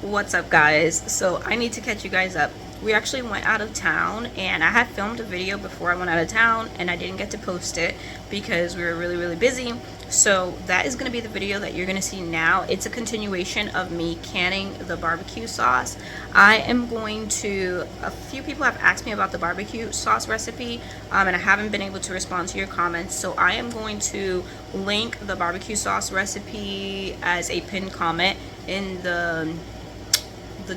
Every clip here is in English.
What's up, guys? So I need to catch you guys up. We actually went out of town, and I had filmed a video before I went out of town, and I didn't get to post it because we were really busy. So that is going to be the video that you're going to see now. It's a continuation of me canning the barbecue sauce. I am going to, a few people have asked me about the barbecue sauce recipe, and I haven't been able to respond to your comments, so I am going to link the barbecue sauce recipe as a pinned comment in the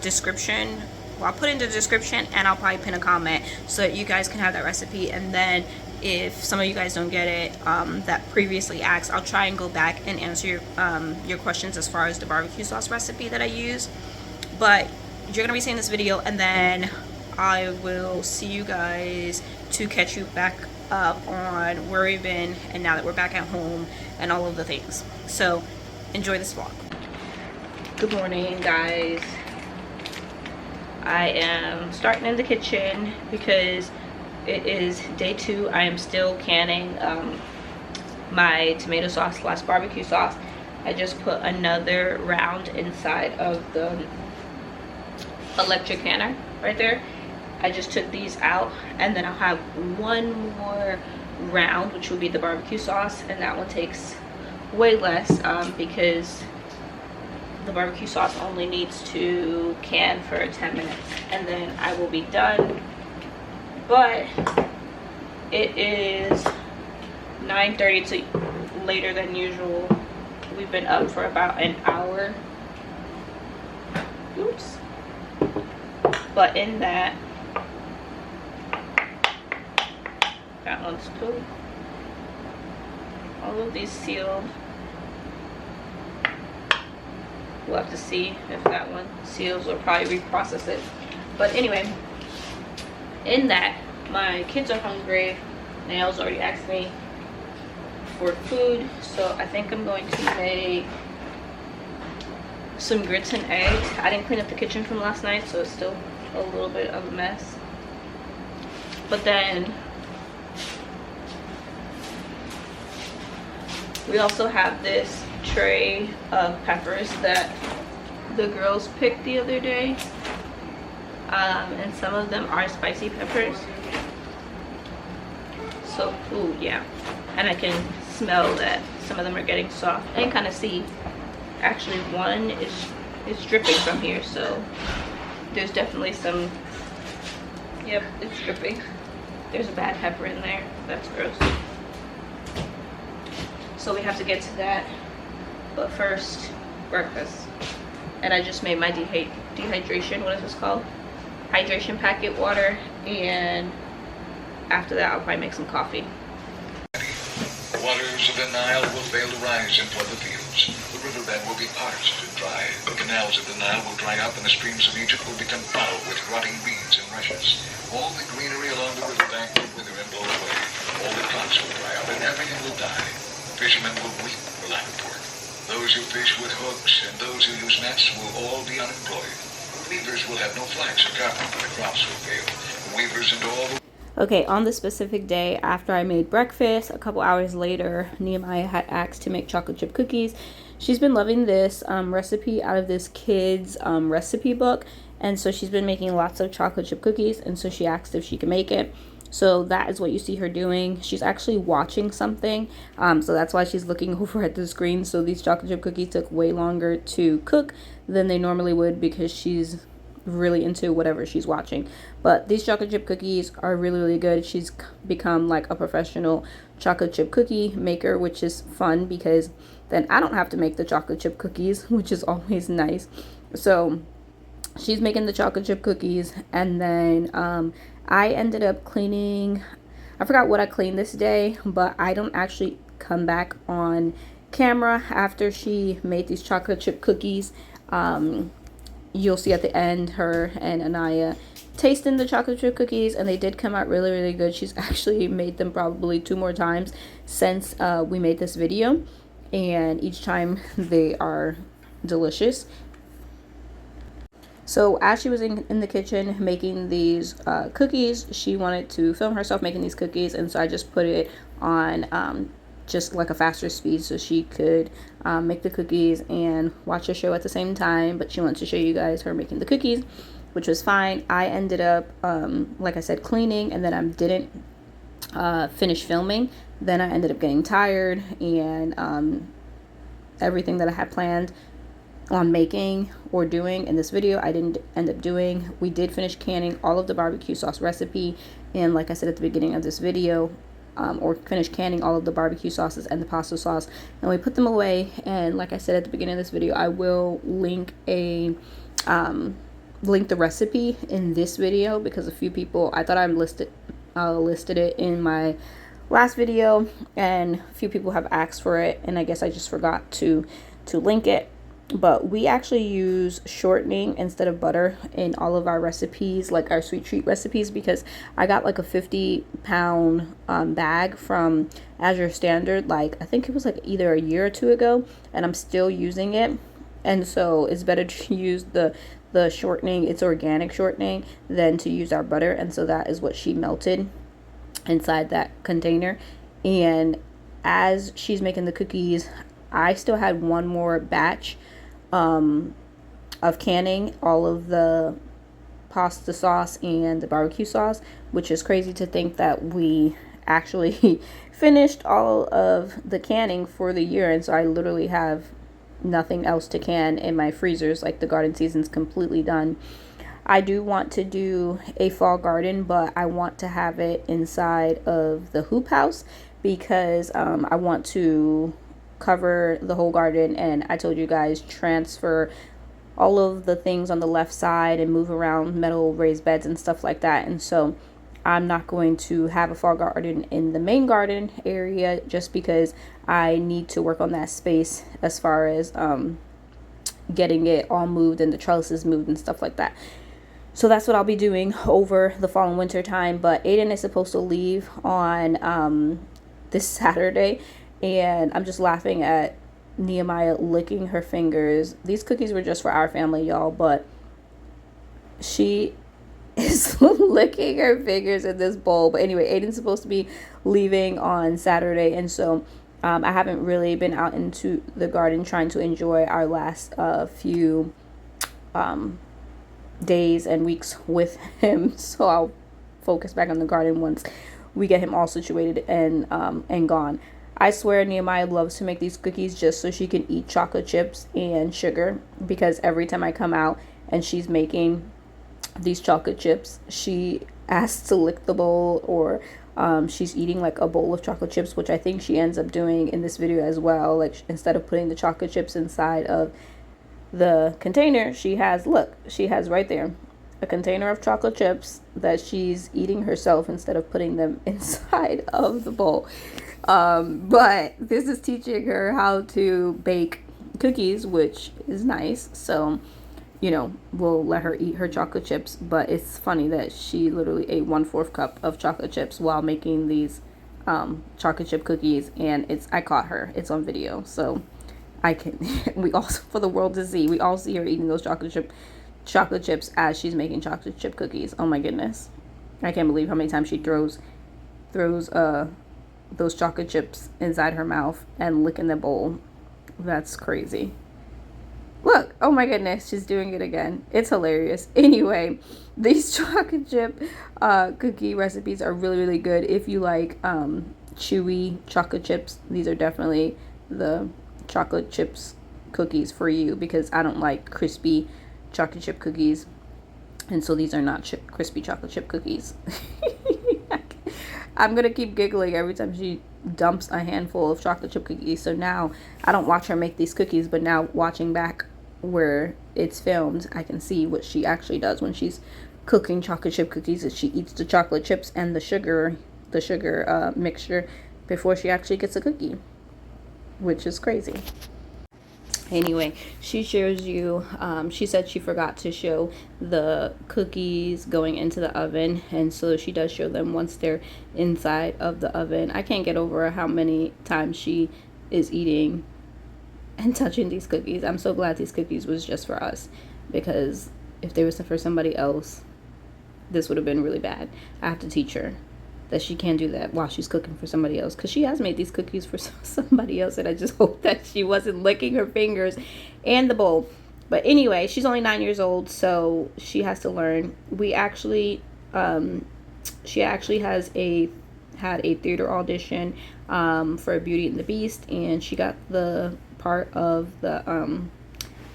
description. Well, I'll put it in the description, and I'll probably pin a comment so that you guys can have that recipe. And then if some of you guys don't get it, that previously asked, I'll try and go back and answer your questions as far as the barbecue sauce recipe that I use. But you're gonna be seeing this video, and then I will see you guys to catch you back up on where we've been and now that we're back at home and all of the things. So enjoy this vlog. Good morning, guys. I am starting in the kitchen because it is day 2. I am still canning my tomato sauce / barbecue sauce. I just put another round inside of the electric canner right there. I just took these out, and then I'll have one more round, which will be the barbecue sauce, and that one takes way less because the barbecue sauce only needs to can for 10 minutes, and then I will be done. But it is 9:30, so later than usual. We've been up for about an hour. Oops. But in that one's cool. All of these sealed. We'll have to see if that one seals or probably reprocess it. But anyway, in that, my kids are hungry. Nails already asked me for food, so I think I'm going to make some grits and eggs. I didn't clean up the kitchen from last night, so it's still a little bit of a mess. But then we also have this tray of peppers that the girls picked the other day, and some of them are spicy peppers. So, ooh, yeah, and I can smell that some of them are getting soft, and kind of see actually one is dripping from here, so there's definitely some. Yep, it's dripping. There's a bad pepper in there. That's gross. So we have to get to that. But first, breakfast. And I just made my dehydration, what is this called? Hydration packet water. And after that, I'll probably make some coffee. The waters of the Nile will fail to rise and flood the fields. The riverbed will be parched and dry. The canals of the Nile will dry up, and the streams of Egypt will become foul with rotting reeds and rushes. All the greenery along the riverbank will wither and blow away. All the crops will dry up, and everything will die. Fishermen will weep for lack of pork. Those who fish with hooks and those who use nets will all be unemployed. Weavers will have no flax or cotton, for the crops will fail. The weavers and all the... Okay, on this specific day, after I made breakfast, a couple hours later, Nehemiah had asked to make chocolate chip cookies. She's been loving this recipe out of this kid's recipe book, and so she's been making lots of chocolate chip cookies, and so she asked if she could make it. So that is what you see her doing. She's actually watching something, so that's why she's looking over at the screen. So these chocolate chip cookies took way longer to cook than they normally would because she's really into whatever she's watching. But these chocolate chip cookies are really good. She's become like a professional chocolate chip cookie maker, which is fun because then I don't have to make the chocolate chip cookies, which is always nice. So she's making the chocolate chip cookies, and then I ended up cleaning. I forgot what I cleaned this day, but I don't actually come back on camera after she made these chocolate chip cookies. You'll see at the end her and Anaya tasting the chocolate chip cookies, and they did come out really good. She's actually made them probably 2 more times since we made this video, and each time they are delicious. So as she was in the kitchen making these cookies, she wanted to film herself making these cookies, and so I just put it on just like a faster speed so she could make the cookies and watch a show at the same time, but she wanted to show you guys her making the cookies, which was fine. I ended up, like I said, cleaning, and then I didn't finish filming. Then I ended up getting tired, and everything that I had planned on making or doing in this video, I didn't end up doing. We did finish canning all of the barbecue sauce recipe, and like I said at the beginning of this video, or finish canning all of the barbecue sauces and the pasta sauce, and we put them away. And like I said at the beginning of this video, I will link the recipe in this video, because a few people, I thought I listed it in my last video, and a few people have asked for it, and I guess I just forgot to link it. But we actually use shortening instead of butter in all of our recipes, like our sweet treat recipes, because I got like a 50-pound bag from Azure Standard, like I think it was like either a year or two ago, and I'm still using it. And so it's better to use the shortening, it's organic shortening, than to use our butter. And so that is what she melted inside that container. And as she's making the cookies, I still had one more batch of canning all of the pasta sauce and the barbecue sauce, which is crazy to think that we actually finished all of the canning for the year. And so I literally have nothing else to can in my freezers. Like, the garden season's completely done. I do want to do a fall garden, but I want to have it inside of the hoop house, because I want to cover the whole garden, and I told you guys, transfer all of the things on the left side and move around metal raised beds and stuff like that. And so I'm not going to have a fall garden in the main garden area, just because I need to work on that space as far as getting it all moved and the trellises moved and stuff like that. So that's what I'll be doing over the fall and winter time. But Aiden is supposed to leave on this Saturday, and I'm just laughing at Nehemiah licking her fingers. These cookies were just for our family, y'all, but she is licking her fingers in this bowl. But anyway, Aiden's supposed to be leaving on Saturday, and so I haven't really been out into the garden trying to enjoy our last few days and weeks with him. So I'll focus back on the garden once we get him all situated and gone. I swear Nehemiah loves to make these cookies just so she can eat chocolate chips and sugar, because every time I come out and she's making these chocolate chips, she asks to lick the bowl, or she's eating like a bowl of chocolate chips, which I think she ends up doing in this video as well. Like, instead of putting the chocolate chips inside of the container, she has right there a container of chocolate chips that she's eating herself instead of putting them inside of the bowl. But this is teaching her how to bake cookies, which is nice. So, you know, we'll let her eat her chocolate chips. But it's funny that she literally ate 1/4 cup of chocolate chips while making these chocolate chip cookies, and I caught her. It's on video, so I can we also, for the world to see, we all see her eating those chocolate chips as she's making chocolate chip cookies. Oh my goodness, I can't believe how many times she throws those chocolate chips inside her mouth and licking the bowl. That's crazy. Look, oh my goodness, she's doing it again. It's hilarious. Anyway, these chocolate chip cookie recipes are really, really good. If you like chewy chocolate chips, these are definitely the chocolate chips cookies for you, because I don't like crispy chocolate chip cookies, and so these are not crispy chocolate chip cookies. I'm gonna keep giggling every time she dumps a handful of chocolate chip cookies. So now I don't watch her make these cookies, but now watching back where it's filmed, I can see what she actually does when she's cooking chocolate chip cookies. Is she eats the chocolate chips and the sugar mixture before she actually gets a cookie, which is crazy. Anyway, she shows you, she said she forgot to show the cookies going into the oven, and so she does show them once they're inside of the oven. I can't get over how many times she is eating and touching these cookies. I'm so glad these cookies was just for us, because if they was for somebody else, this would have been really bad. I have to teach her that she can't do that while she's cooking for somebody else, because she has made these cookies for somebody else, and I just hope that she wasn't licking her fingers and the bowl. But anyway, she's only 9 years old, so she has to learn. We actually she actually had a theater audition for Beauty and the Beast, and she got the part of the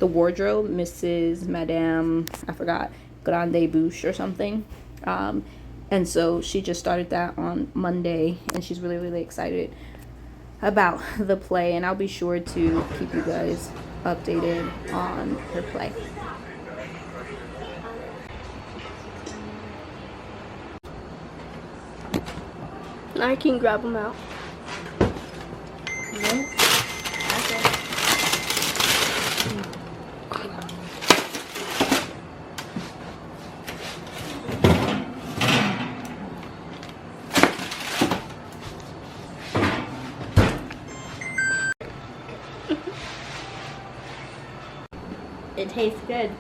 wardrobe, Mrs. Madame, I forgot, Grande Bouche or something. And so she just started that on Monday, and she's really, really excited about the play, and I'll be sure to keep you guys updated on her play. Now I can grab them out. No, that's it. It tastes good.